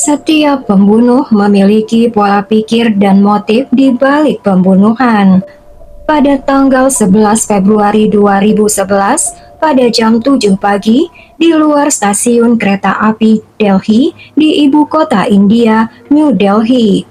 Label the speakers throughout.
Speaker 1: Setiap pembunuh memiliki pola pikir dan motif di balik pembunuhan. Pada tanggal 11 Februari 2011, pada jam 7 pagi, di luar stasiun kereta api Delhi di ibu kota India, New Delhi,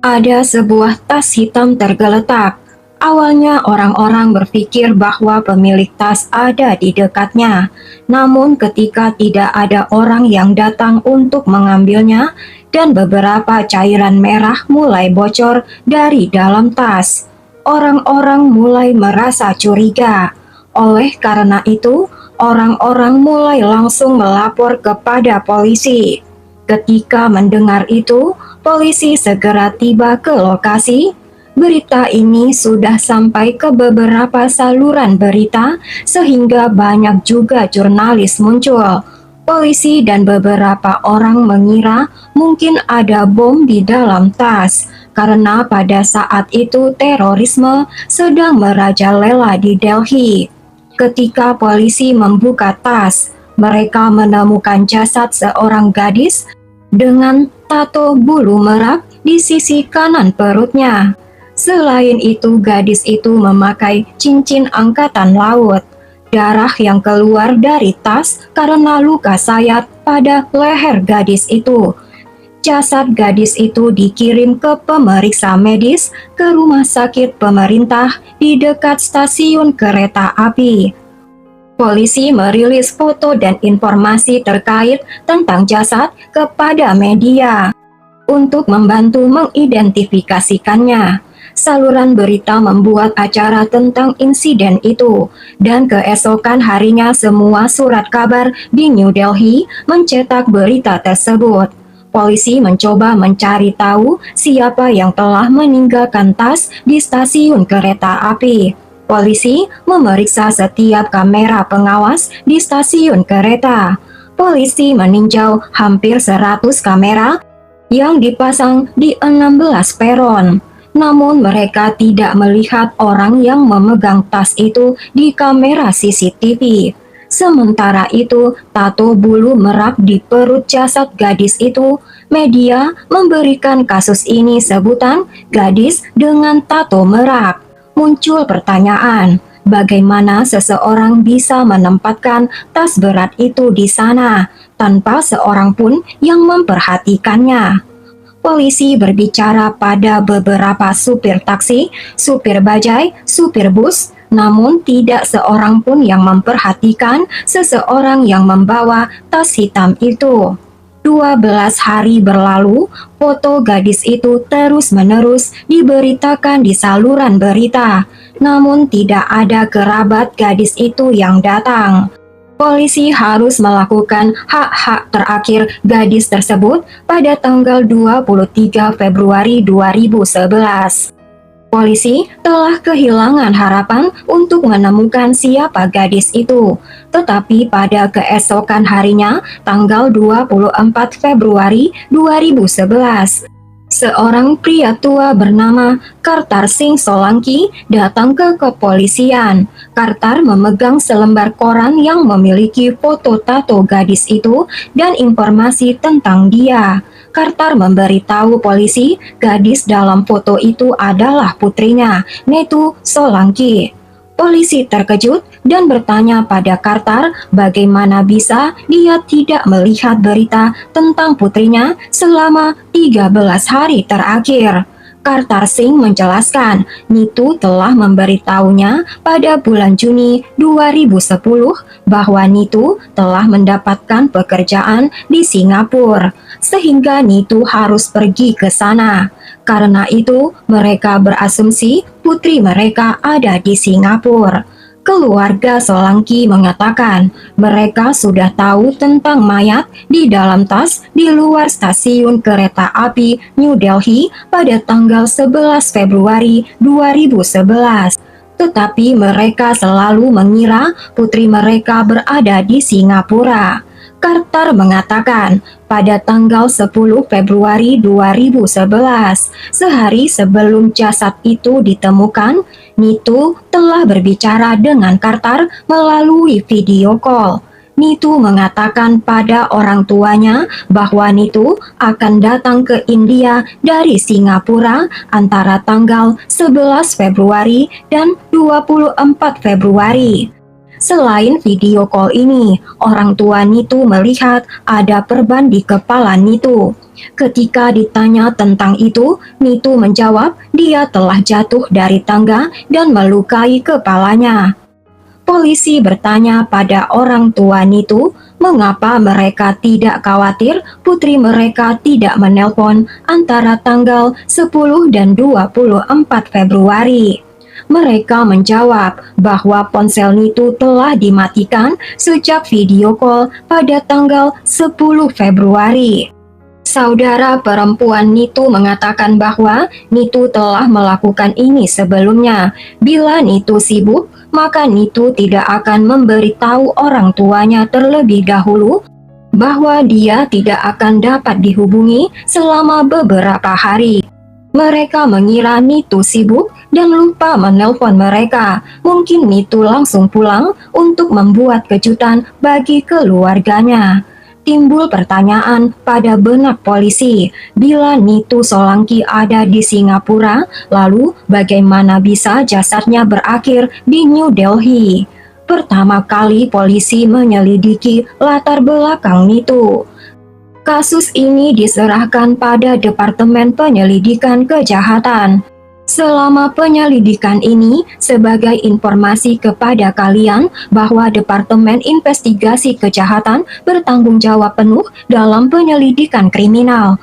Speaker 1: ada sebuah tas hitam tergeletak. Awalnya orang-orang berpikir bahwa pemilik tas ada di dekatnya. Namun ketika tidak ada orang yang datang untuk mengambilnya dan beberapa cairan merah mulai bocor dari dalam tas, orang-orang mulai merasa curiga. Oleh karena itu, orang-orang mulai langsung melapor kepada polisi. Ketika mendengar itu, polisi segera tiba ke lokasi. Berita ini sudah sampai ke beberapa saluran berita, sehingga banyak juga jurnalis muncul. Polisi dan beberapa orang mengira mungkin ada bom di dalam tas, karena pada saat itu terorisme sedang merajalela di Delhi. Ketika polisi membuka tas, mereka menemukan jasad seorang gadis dengan tato bulu merak di sisi kanan perutnya. Selain itu, gadis itu memakai cincin angkatan laut. Darah yang keluar dari tas karena luka sayat pada leher gadis itu. Jasad gadis itu dikirim ke pemeriksa medis ke rumah sakit pemerintah di dekat stasiun kereta api. Polisi merilis foto dan informasi terkait tentang jasad kepada media untuk membantu mengidentifikasikannya. Saluran berita membuat acara tentang insiden itu, dan keesokan harinya semua surat kabar di New Delhi mencetak berita tersebut. Polisi mencoba mencari tahu siapa yang telah meninggalkan tas di stasiun kereta api. Polisi memeriksa setiap kamera pengawas di stasiun kereta. Polisi meninjau hampir 100 kamera yang dipasang di 16 peron. Namun mereka tidak melihat orang yang memegang tas itu di kamera CCTV. Sementara itu, tato bulu merak di perut jasad gadis itu, media memberikan kasus ini sebutan gadis dengan tato merak. Muncul pertanyaan, bagaimana seseorang bisa menempatkan tas berat itu di sana tanpa seorang pun yang memperhatikannya? Polisi berbicara pada beberapa supir taksi, supir bajai, supir bus, namun tidak seorang pun yang memperhatikan seseorang yang membawa tas hitam itu. 12 hari berlalu, foto gadis itu terus-menerus diberitakan di saluran berita, namun tidak ada kerabat gadis itu yang datang. Polisi harus melakukan hak-hak terakhir gadis tersebut pada tanggal 23 Februari 2011. Polisi telah kehilangan harapan untuk menemukan siapa gadis itu. Tetapi pada keesokan harinya, tanggal 24 Februari 2011, seorang pria tua bernama Kartar Singh Solanki datang ke kepolisian. Kartar memegang selembar koran yang memiliki foto tato gadis itu dan informasi tentang dia. Kartar memberitahu polisi gadis dalam foto itu adalah putrinya, Netu Solanki. Polisi terkejut dan bertanya pada Kartar bagaimana bisa dia tidak melihat berita tentang putrinya selama 13 hari terakhir. Kartar Singh menjelaskan, Nitu telah memberitahunya pada bulan Juni 2010 bahwa Nitu telah mendapatkan pekerjaan di Singapura, sehingga Nitu harus pergi ke sana. Karena itu, mereka berasumsi putri mereka ada di Singapura. Keluarga Solanki mengatakan mereka sudah tahu tentang mayat di dalam tas di luar stasiun kereta api New Delhi pada tanggal 11 Februari 2011. Tetapi mereka selalu mengira putri mereka berada di Singapura. Kartar mengatakan pada tanggal 10 Februari 2011, sehari sebelum jasad itu ditemukan, Nitu telah berbicara dengan Kartar melalui video call. Nitu mengatakan pada orang tuanya bahwa Nitu akan datang ke India dari Singapura antara tanggal 11 Februari dan 24 Februari. Selain video call ini, orang tua Nitu melihat ada perban di kepala Nitu. Ketika ditanya tentang itu, Nitu menjawab dia telah jatuh dari tangga dan melukai kepalanya. Polisi bertanya pada orang tua Nitu, mengapa mereka tidak khawatir putri mereka tidak menelpon antara tanggal 10 dan 24 Februari. Mereka menjawab bahwa ponsel Nitu telah dimatikan sejak video call pada tanggal 10 Februari. Saudara perempuan Nitu mengatakan bahwa Nitu telah melakukan ini sebelumnya. Bila Nitu sibuk, maka Nitu tidak akan memberitahu orang tuanya terlebih dahulu bahwa dia tidak akan dapat dihubungi selama beberapa hari. Mereka mengira Nitu sibuk dan lupa menelpon mereka. Mungkin Nitu langsung pulang untuk membuat kejutan bagi keluarganya. Timbul pertanyaan pada benak polisi, bila Nitu Solanki ada di Singapura, lalu bagaimana bisa jasadnya berakhir di New Delhi? Pertama kali polisi menyelidiki latar belakang Nitu. Kasus ini diserahkan pada Departemen Penyelidikan Kejahatan. Selama penyelidikan ini, sebagai informasi kepada kalian bahwa Departemen Investigasi Kejahatan bertanggung jawab penuh dalam penyelidikan kriminal.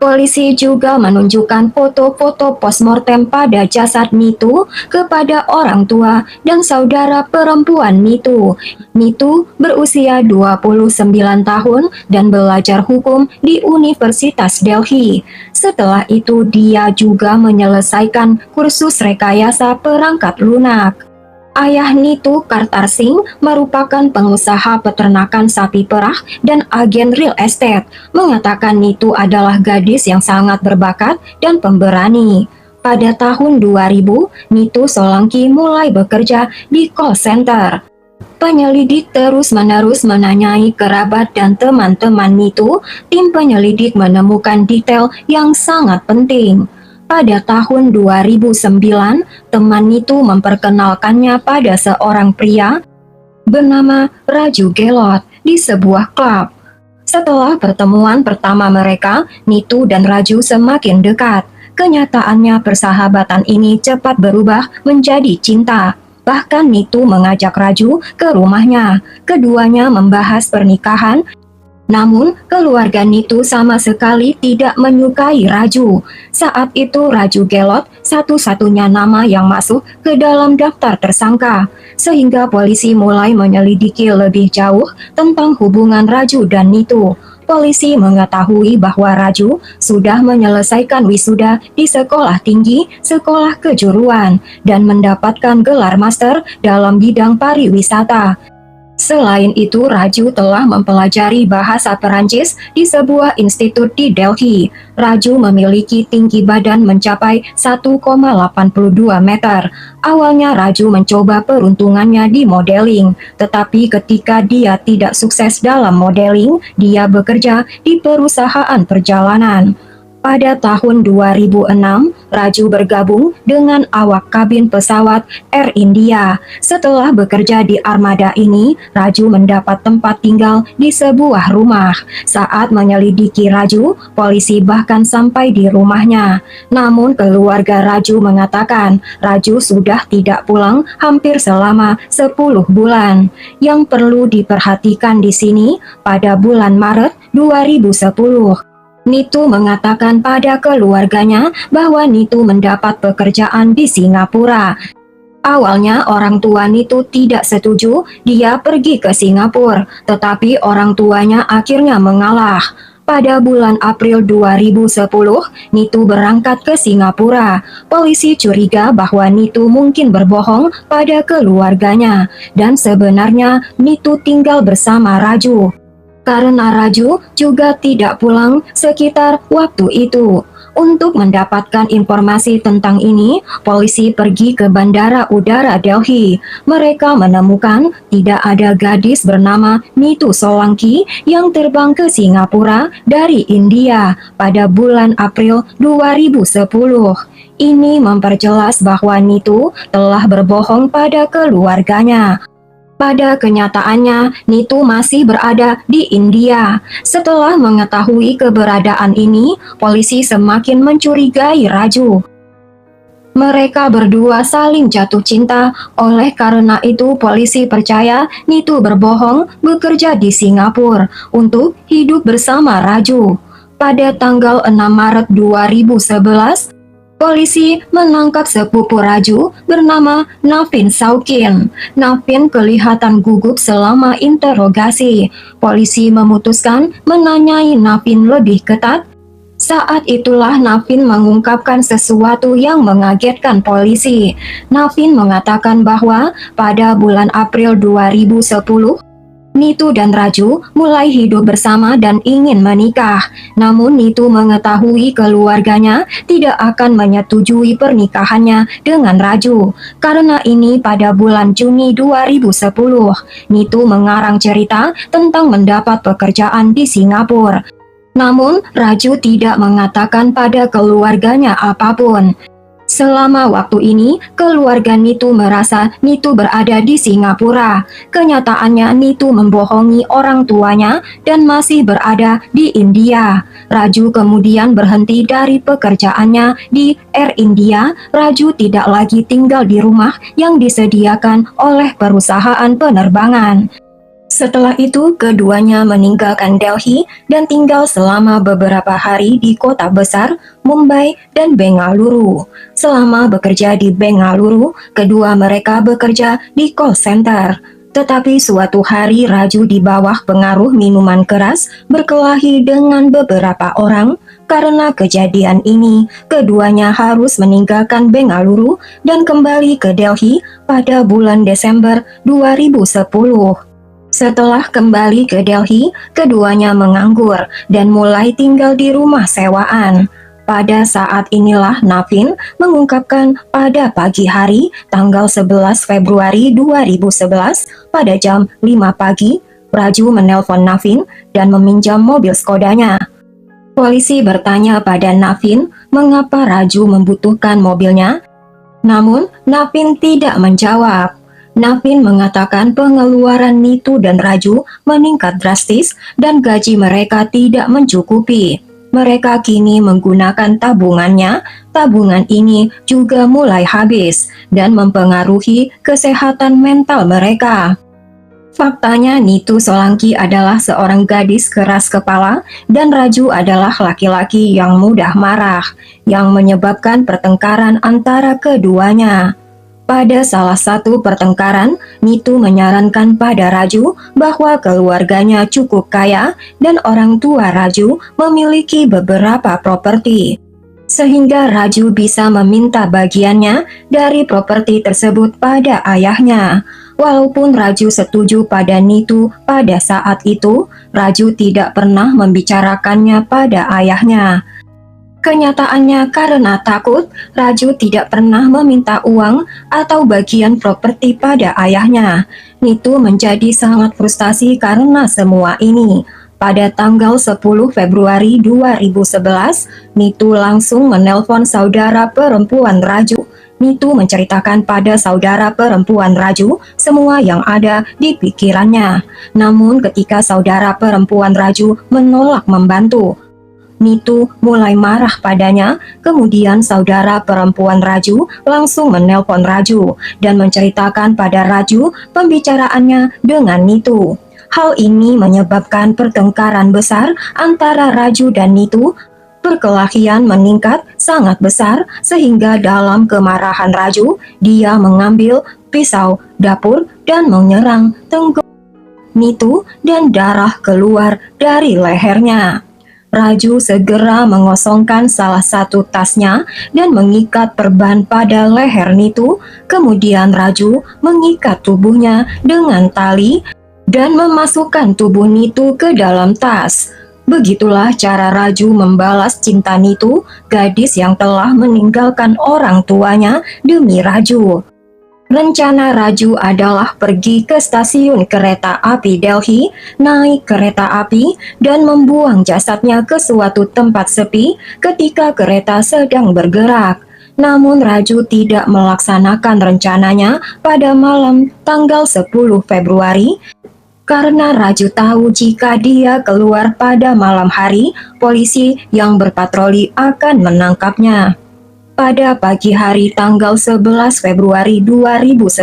Speaker 1: Polisi juga menunjukkan foto-foto postmortem pada jasad Nitu kepada orang tua dan saudara perempuan Nitu. Nitu berusia 29 tahun dan belajar hukum di Universitas Delhi. Setelah itu dia juga menyelesaikan kursus rekayasa perangkat lunak. Ayah Nitu, Kartar Singh, merupakan pengusaha peternakan sapi perah dan agen real estate, mengatakan Nitu adalah gadis yang sangat berbakat dan pemberani. Pada tahun 2000, Nitu Solanki mulai bekerja di call center. Penyelidik terus-menerus menanyai kerabat dan teman-teman Nitu. Tim penyelidik menemukan detail yang sangat penting. Pada tahun 2009, teman Nitu memperkenalkannya pada seorang pria bernama Raju Gelot di sebuah klub. Setelah pertemuan pertama mereka, Nitu dan Raju semakin dekat. Kenyataannya persahabatan ini cepat berubah menjadi cinta. Bahkan Nitu mengajak Raju ke rumahnya. Keduanya membahas pernikahan. Namun, keluarga Nitu sama sekali tidak menyukai Raju. Saat itu Raju Gelot satu-satunya nama yang masuk ke dalam daftar tersangka, sehingga polisi mulai menyelidiki lebih jauh tentang hubungan Raju dan Nitu. Polisi mengetahui bahwa Raju sudah menyelesaikan wisuda di sekolah tinggi, sekolah kejuruan, dan mendapatkan gelar master dalam bidang pariwisata. Selain itu, Raju telah mempelajari bahasa Perancis di sebuah institut di Delhi. Raju memiliki tinggi badan mencapai 1,82 meter. Awalnya Raju mencoba peruntungannya di modeling, tetapi ketika dia tidak sukses dalam modeling, dia bekerja di perusahaan perjalanan. Pada tahun 2006, Raju bergabung dengan awak kabin pesawat Air India. Setelah bekerja di armada ini, Raju mendapat tempat tinggal di sebuah rumah. Saat menyelidiki Raju, polisi bahkan sampai di rumahnya. Namun keluarga Raju mengatakan Raju sudah tidak pulang hampir selama 10 bulan. Yang perlu diperhatikan di sini, pada bulan Maret 2010, Nitu mengatakan pada keluarganya bahwa Nitu mendapat pekerjaan di Singapura. Awalnya orang tua Nitu tidak setuju dia pergi ke Singapura, tetapi orang tuanya akhirnya mengalah. Pada bulan April 2010, Nitu berangkat ke Singapura. Polisi curiga bahwa Nitu mungkin berbohong pada keluarganya, dan sebenarnya Nitu tinggal bersama Raju. Karena Raju juga tidak pulang sekitar waktu itu. Untuk mendapatkan informasi tentang ini, polisi pergi ke Bandara Udara Delhi. Mereka menemukan tidak ada gadis bernama Nitu Solanki yang terbang ke Singapura dari India pada bulan April 2010. Ini memperjelas bahwa Nitu telah berbohong pada keluarganya. Pada kenyataannya, Nitu masih berada di India. Setelah mengetahui keberadaan ini, polisi semakin mencurigai Raju. Mereka berdua saling jatuh cinta, oleh karena itu polisi percaya Nitu berbohong bekerja di Singapura untuk hidup bersama Raju. Pada tanggal 6 Maret 2011, polisi menangkap sepupu Raju bernama Navin Saukin. Navin kelihatan gugup selama interogasi. Polisi memutuskan menanyai Navin lebih ketat. Saat itulah Navin mengungkapkan sesuatu yang mengagetkan polisi. Navin mengatakan bahwa pada bulan April 2010, Nitu dan Raju mulai hidup bersama dan ingin menikah. Namun Nitu mengetahui keluarganya tidak akan menyetujui pernikahannya dengan Raju. Karena ini pada bulan Juni 2010, Nitu mengarang cerita tentang mendapat pekerjaan di Singapura. Namun Raju tidak mengatakan pada keluarganya apapun. Selama waktu ini, keluarga Nitu merasa Nitu berada di Singapura. Kenyataannya Nitu membohongi orang tuanya dan masih berada di India. Raju kemudian berhenti dari pekerjaannya di Air India. Raju tidak lagi tinggal di rumah yang disediakan oleh perusahaan penerbangan. Setelah itu, keduanya meninggalkan Delhi dan tinggal selama beberapa hari di kota besar Mumbai dan Bengaluru. Selama bekerja di Bengaluru, kedua mereka bekerja di call center. Tetapi suatu hari Raju di bawah pengaruh minuman keras berkelahi dengan beberapa orang. Karena kejadian ini, keduanya harus meninggalkan Bengaluru dan kembali ke Delhi pada bulan Desember 2010. Setelah kembali ke Delhi, keduanya menganggur dan mulai tinggal di rumah sewaan. Pada saat inilah Navin mengungkapkan pada pagi hari tanggal 11 Februari 2011 pada jam 5 pagi, Raju menelpon Navin dan meminjam mobil Skodanya. Polisi bertanya pada Navin mengapa Raju membutuhkan mobilnya, namun Navin tidak menjawab. Navin mengatakan pengeluaran Nitu dan Raju meningkat drastis dan gaji mereka tidak mencukupi. Mereka kini menggunakan tabungannya. Tabungan ini juga mulai habis dan mempengaruhi kesehatan mental mereka. Faktanya Nitu Solanki adalah seorang gadis keras kepala dan Raju adalah laki-laki yang mudah marah, yang menyebabkan pertengkaran antara keduanya. Pada salah satu pertengkaran, Nitu menyarankan pada Raju bahwa keluarganya cukup kaya dan orang tua Raju memiliki beberapa properti, sehingga Raju bisa meminta bagiannya dari properti tersebut pada ayahnya. Walaupun Raju setuju pada Nitu pada saat itu, Raju tidak pernah membicarakannya pada ayahnya. Kenyataannya karena takut, Raju tidak pernah meminta uang atau bagian properti pada ayahnya. Nitu menjadi sangat frustasi karena semua ini. Pada tanggal 10 Februari 2011, Nitu langsung menelpon saudara perempuan Raju. Nitu menceritakan pada saudara perempuan Raju semua yang ada di pikirannya. Namun ketika saudara perempuan Raju menolak membantu, Nitu mulai marah padanya. Kemudian saudara perempuan Raju langsung menelpon Raju dan menceritakan pada Raju pembicaraannya dengan Nitu. Hal ini menyebabkan pertengkaran besar antara Raju dan Nitu. Perkelahian meningkat sangat besar sehingga dalam kemarahan Raju, dia mengambil pisau dapur dan menyerang tenggorokan Nitu dan darah keluar dari lehernya. Raju segera mengosongkan salah satu tasnya dan mengikat perban pada leher Nitu. Kemudian Raju mengikat tubuhnya dengan tali dan memasukkan tubuh Nitu ke dalam tas. Begitulah cara Raju membalas cinta Nitu, gadis yang telah meninggalkan orang tuanya demi Raju. Rencana Raju adalah pergi ke stasiun kereta api Delhi, naik kereta api, dan membuang jasadnya ke suatu tempat sepi ketika kereta sedang bergerak. Namun Raju tidak melaksanakan rencananya pada malam tanggal 10 Februari karena Raju tahu jika dia keluar pada malam hari, polisi yang berpatroli akan menangkapnya. Pada pagi hari tanggal 11 Februari 2011,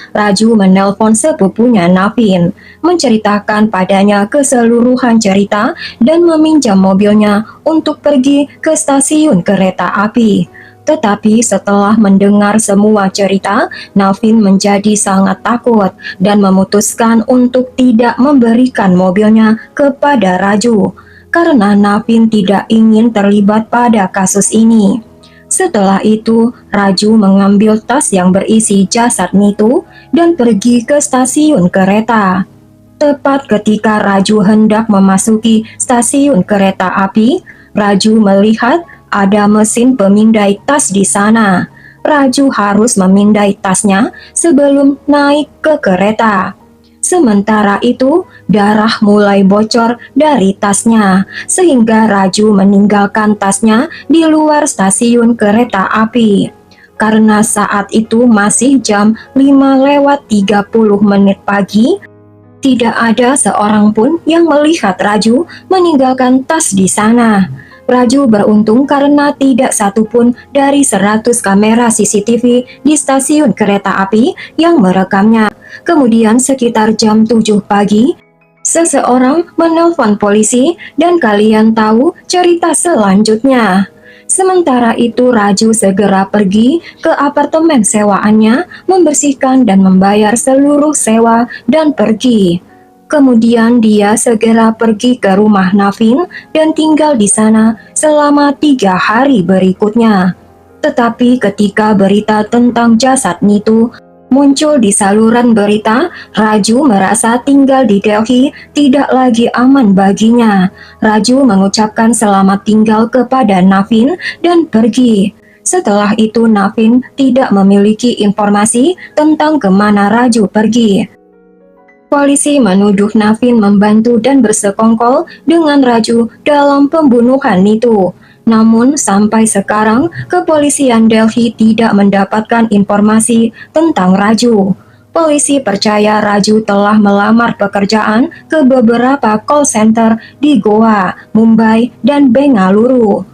Speaker 1: Raju menelpon sepupunya Navin, menceritakan padanya keseluruhan cerita dan meminjam mobilnya untuk pergi ke stasiun kereta api. Tetapi setelah mendengar semua cerita, Navin menjadi sangat takut dan memutuskan untuk tidak memberikan mobilnya kepada Raju, karena Navin tidak ingin terlibat pada kasus ini. Setelah itu, Raju mengambil tas yang berisi jasad Nitu dan pergi ke stasiun kereta. Tepat ketika Raju hendak memasuki stasiun kereta api, Raju melihat ada mesin pemindai tas di sana. Raju harus memindai tasnya sebelum naik ke kereta. Sementara itu, darah mulai bocor dari tasnya, sehingga Raju meninggalkan tasnya di luar stasiun kereta api. Karena saat itu masih jam 5:30 pagi, tidak ada seorang pun yang melihat Raju meninggalkan tas di sana. Raju beruntung karena tidak satupun dari 100 kamera CCTV di stasiun kereta api yang merekamnya. Kemudian sekitar jam 7 pagi, seseorang menelpon polisi dan kalian tahu cerita selanjutnya. Sementara itu Raju segera pergi ke apartemen sewaannya, membersihkan dan membayar seluruh sewa dan pergi. Kemudian dia segera pergi ke rumah Navin dan tinggal di sana selama 3 hari berikutnya. Tetapi ketika berita tentang jasad Nitu muncul di saluran berita, Raju merasa tinggal di Delhi tidak lagi aman baginya. Raju mengucapkan selamat tinggal kepada Navin dan pergi. Setelah itu Navin tidak memiliki informasi tentang kemana Raju pergi. Polisi menuduh Navin membantu dan bersekongkol dengan Raju dalam pembunuhan Nitu. Namun sampai sekarang, kepolisian Delhi tidak mendapatkan informasi tentang Raju. Polisi percaya Raju telah melamar pekerjaan ke beberapa call center di Goa, Mumbai, dan Bengaluru.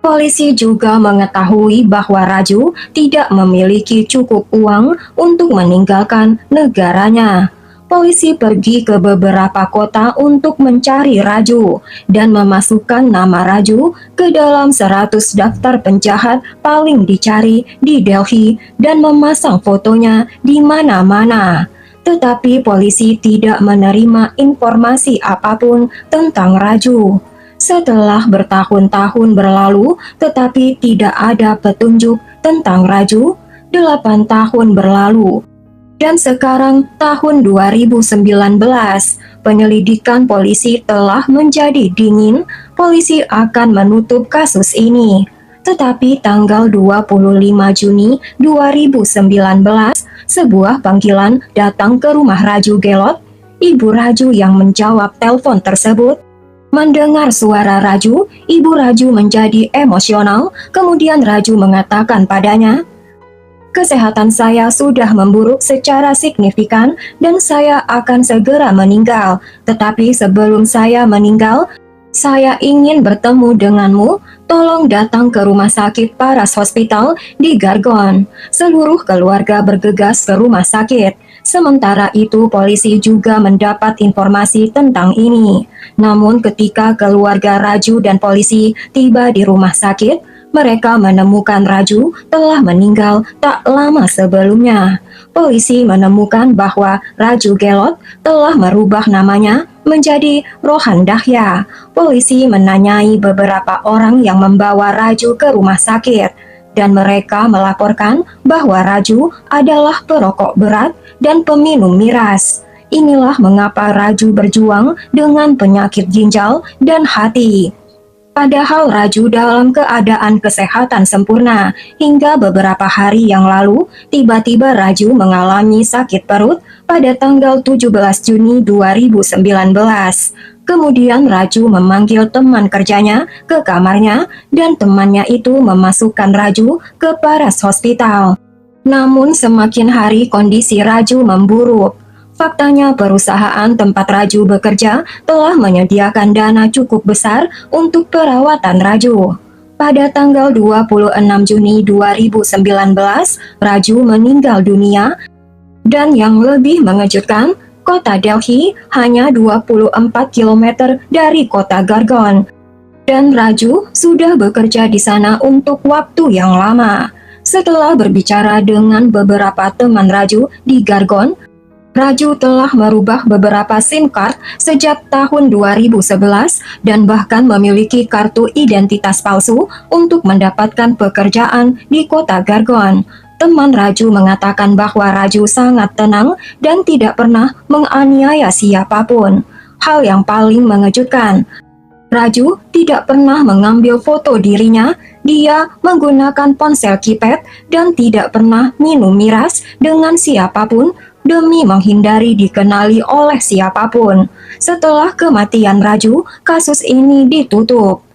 Speaker 1: Polisi juga mengetahui bahwa Raju tidak memiliki cukup uang untuk meninggalkan negaranya. Polisi pergi ke beberapa kota untuk mencari Raju dan memasukkan nama Raju ke dalam 100 daftar penjahat paling dicari di Delhi dan memasang fotonya di mana-mana. Tetapi polisi tidak menerima informasi apapun tentang Raju. Setelah bertahun-tahun berlalu tetapi tidak ada petunjuk tentang Raju, 8 tahun berlalu. Dan sekarang tahun 2019, penyelidikan polisi telah menjadi dingin, polisi akan menutup kasus ini. Tetapi tanggal 25 Juni 2019, sebuah panggilan datang ke rumah Raju Gelot. Ibu Raju yang menjawab telepon tersebut. Mendengar suara Raju, ibu Raju menjadi emosional, kemudian Raju mengatakan padanya, "Kesehatan saya sudah memburuk secara signifikan dan saya akan segera meninggal. Tetapi sebelum saya meninggal, saya ingin bertemu denganmu. Tolong datang ke rumah sakit Paras Hospital di Gargon." Seluruh keluarga bergegas ke rumah sakit. Sementara itu polisi juga mendapat informasi tentang ini. Namun ketika keluarga Raju dan polisi tiba di rumah sakit, mereka menemukan Raju telah meninggal tak lama sebelumnya. Polisi menemukan bahwa Raju Gelot telah merubah namanya menjadi Rohan Dahya. Polisi menanyai beberapa orang yang membawa Raju ke rumah sakit, dan mereka melaporkan bahwa Raju adalah perokok berat dan peminum miras. Inilah mengapa Raju berjuang dengan penyakit ginjal dan hati. Padahal Raju dalam keadaan kesehatan sempurna, hingga beberapa hari yang lalu, tiba-tiba Raju mengalami sakit perut pada tanggal 17 Juni 2019. Kemudian Raju memanggil teman kerjanya ke kamarnya dan temannya itu memasukkan Raju ke Paras Hospital. Namun semakin hari kondisi Raju memburuk. Faktanya perusahaan tempat Raju bekerja telah menyediakan dana cukup besar untuk perawatan Raju. Pada tanggal 26 Juni 2019, Raju meninggal dunia, dan yang lebih mengejutkan, kota Delhi hanya 24 km dari kota Gargon. Dan Raju sudah bekerja di sana untuk waktu yang lama. Setelah berbicara dengan beberapa teman Raju di Gargon, Raju telah merubah beberapa SIM card sejak tahun 2011 dan bahkan memiliki kartu identitas palsu untuk mendapatkan pekerjaan di kota Gargon. Teman Raju mengatakan bahwa Raju sangat tenang dan tidak pernah menganiaya siapapun. Hal yang paling mengejutkan, Raju tidak pernah mengambil foto dirinya, dia menggunakan ponsel keypad dan tidak pernah minum miras dengan siapapun demi menghindari dikenali oleh siapapun. Setelah kematian Raju, kasus ini ditutup.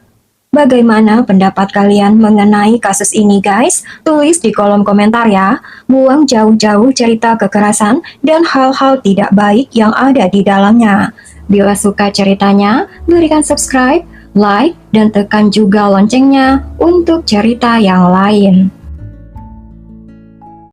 Speaker 1: Bagaimana pendapat kalian mengenai kasus ini guys? Tulis di kolom komentar ya. Buang jauh-jauh cerita kekerasan dan hal-hal tidak baik yang ada di dalamnya. Bila suka ceritanya, berikan subscribe, like, dan tekan juga loncengnya untuk cerita yang lain.